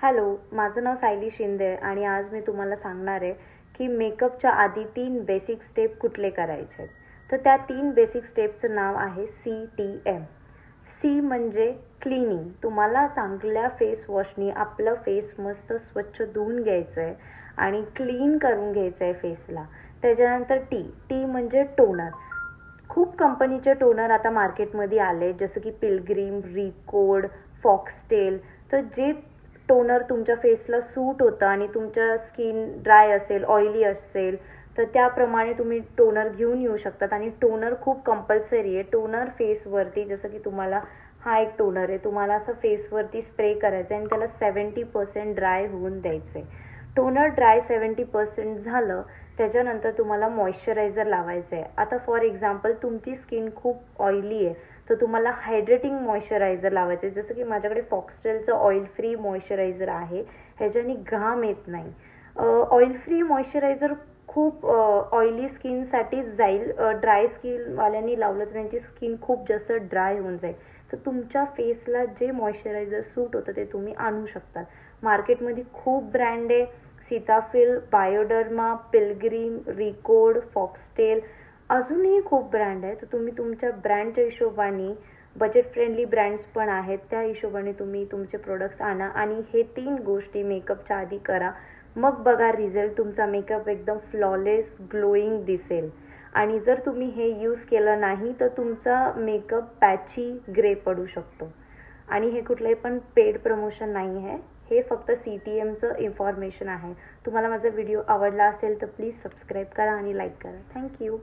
Hello, माझं नाव सायली शिंदे आणि आज मी तुम्हाला सांगणार आहे की मेकअपच्या आधी 3 बेसिक स्टेप कुठले करायचे आहेत. तर त्या 3 बेसिक स्टेपचं नाव आहे CTM. सी म्हणजे क्लीनिंग. तुम्हाला चांगल्या फेस वॉशनी आपलं फेस मस्त स्वच्छ धुवून घ्यायचं आहे आणि क्लीन करून घ्यायचं आहे फेसला. त्याच्यानंतर टी म्हणजे टोनर. खूप कंपनीचे टोनर आता मार्केटमध्ये आले, जसं की पिलग्रीम, रिकोड, फॉक्सटेल. तर जे टोनर तुमच्या फेसला सूट होतं आणि तुमच्या स्किन ड्राय असेल, ऑइली असेल, तर त्याप्रमाणे तुम्ही टोनर घेऊन येऊ शकतात. आणि टोनर खूप कंपल्सरी आहे. टोनर फेसवरती, जसं की तुम्हाला हा एक टोनर आहे, तुम्हाला असं फेसवरती स्प्रे करायचं आहे आणि त्याला 70% ड्राय होऊन द्यायचं आहे. टोनर ड्राय 70% झालं, त्याच्यानंतर तुम्हाला मॉइश्चरायझर लावायचं आहे. आता फॉर एक्झाम्पल तुमची स्किन खूप ऑइली आहे, तर तुम्हाला हायड्रेटिंग मॉइश्चरायझर लावायचं आहे. जसं की माझ्याकडे फॉक्सटेलचं ऑइल फ्री मॉइश्चरायझर आहे, ह्याच्याने घाम येत नाही. ऑइल फ्री मॉइश्चरायझर खूप ऑइली स्किनसाठीच जाईल. ड्राय स्किनवाल्यांनी लावलं तर त्यांची स्किन खूप जास्त ड्राय होऊन जाईल. तर तुमच्या फेसला जे मॉइश्चरायझर सूट होतं ते तुम्ही आणू शकतात. मार्केटमध्ये खूप ब्रँड आहे, सीताफिल, बायोडर्मा, पिलग्रीम, रिकोड, फॉक्सटेल, अजूनही खूप ब्रँड आहे. तर तुम्ही तुमच्या ब्रँडच्या हिशोबाने, बजेट फ्रेंडली ब्रँड्स पण आहेत, त्या हिशोबाने तुम्ही तुमचे प्रोडक्ट्स आणा आणि हे 3 गोष्टी मेकअपच्या आधी करा. मग बघा रिझल्ट, तुमचा मेकअप एकदम फ्लॉलेस, ग्लोईंग दिसेल. आणि जर तुम्ही हे यूज केलं नाही तर तुमचा मेकअप पॅची, ग्रे पडू शकतो. आणि हे कुठलंही पण पेड प्रमोशन नाही आहे, हे फक्त CTMचं इन्फॉर्मेशन आहे. तुम्हाला माझा व्हिडिओ आवडला असेल तर प्लीज सबस्क्राईब करा आणि लाईक करा. थँक्यू.